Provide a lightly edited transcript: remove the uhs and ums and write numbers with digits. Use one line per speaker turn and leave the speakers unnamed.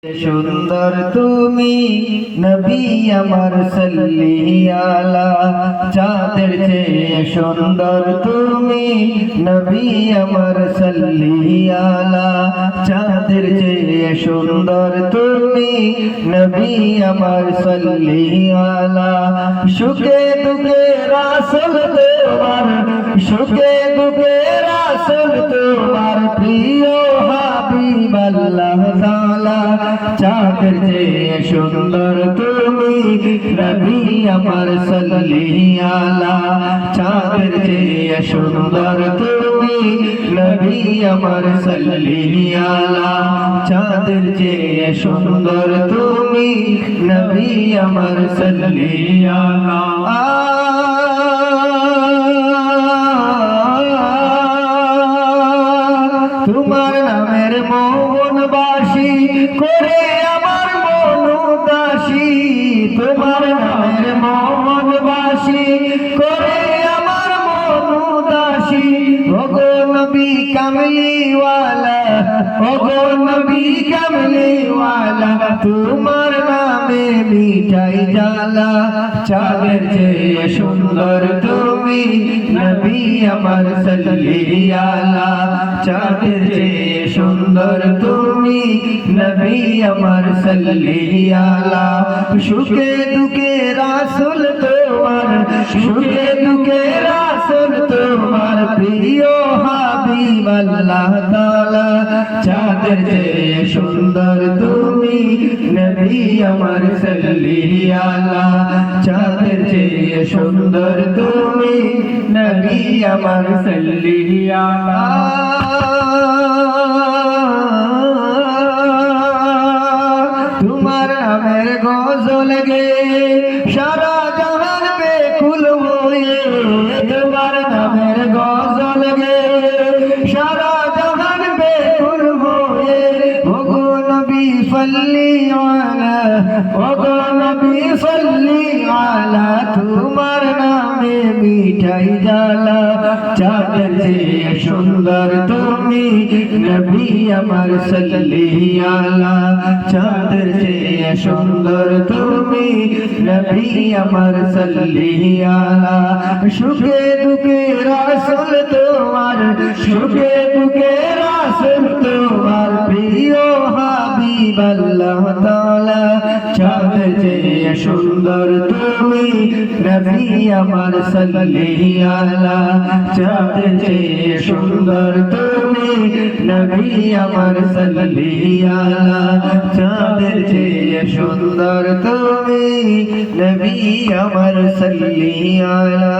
সুন্দর তুমি নবী আমার সাল্লি আলা চাঁদের চেয়ে সুন্দর তুমি নবী আমার সাল্লি আলা চাঁদের চেয়ে সুন্দর তুমি নবী আমার সাল্লি আলা সুখে দুঃখে রাসূল তোমার সুখে দুঃখে রাসূল তোমার প্রিয় হাবিব আল্লাহ তাআলা চাঁদের চেয়ে সুন্দর তুমি নবী আমার সাল্লি আলা চাঁদের চেয়ে সুন্দর তুমি নবী আমার সাল্লি আলা চাঁদের চেয়ে সুন্দর তুমি নবী আমার সাল্লি আলা তোমার নামের মৌনবাসী করে আমার মন উদাসী তোমার নামের মৌনবাসী করে আমার মন উদাসী ওগো নবী কামলিওয়ালা ওগো নবী কামলিওয়ালা তোমার নামে মিঠাই জ্বালা চাঁদের চেয়ে সুন্দর তুমি নবী আমার সাল্লি আলা চাঁদের চেয়ে সুন্দর তুমি নবী আমার সাল্লি আলা সুখে দুঃখে রাসূল তোমার সুখে দুঃখে রাসূল তোমার প্রিয় হাবিব আল্লাহ তাআলা চাঁদের চেয়ে সুন্দর তুমি নবী আমার সাল্লি আলা চাঁদের চেয়ে সুন্দর তুমি নবী আমার সাল্লি আলা তোমার নামের গজল গে সারা জাহান বেকুল হয়ে তোমার নামের গজল গে সারা জাহান বেকুল হয়ে ওগো নবী সাল্লি আলা ওগো নবী সাল্লি আলা তোমার নামে মিঠাই জ্বালা চাঁদের চেয়ে সুন্দর তুমি নবী আমার সাল্লি আলা চাঁদের চেয়ে সুন্দর তুমি নবী আমার সাল্লি আলা সুখে দুঃখে রাসূল তোমার সুখে দুঃখে রাসূল তোমার প্রিয় হাবিব আল্লাহ তাআলা চাঁদের চেয়ে সুন্দর তুমি নবী আমার সাল্লি আলা চাঁদের চেয়ে সুন্দর তুমি নবী আমার সাল্লি আলা চাঁদের চেয়ে সুন্দর তুমি নবী আমার সাল্লি আলা।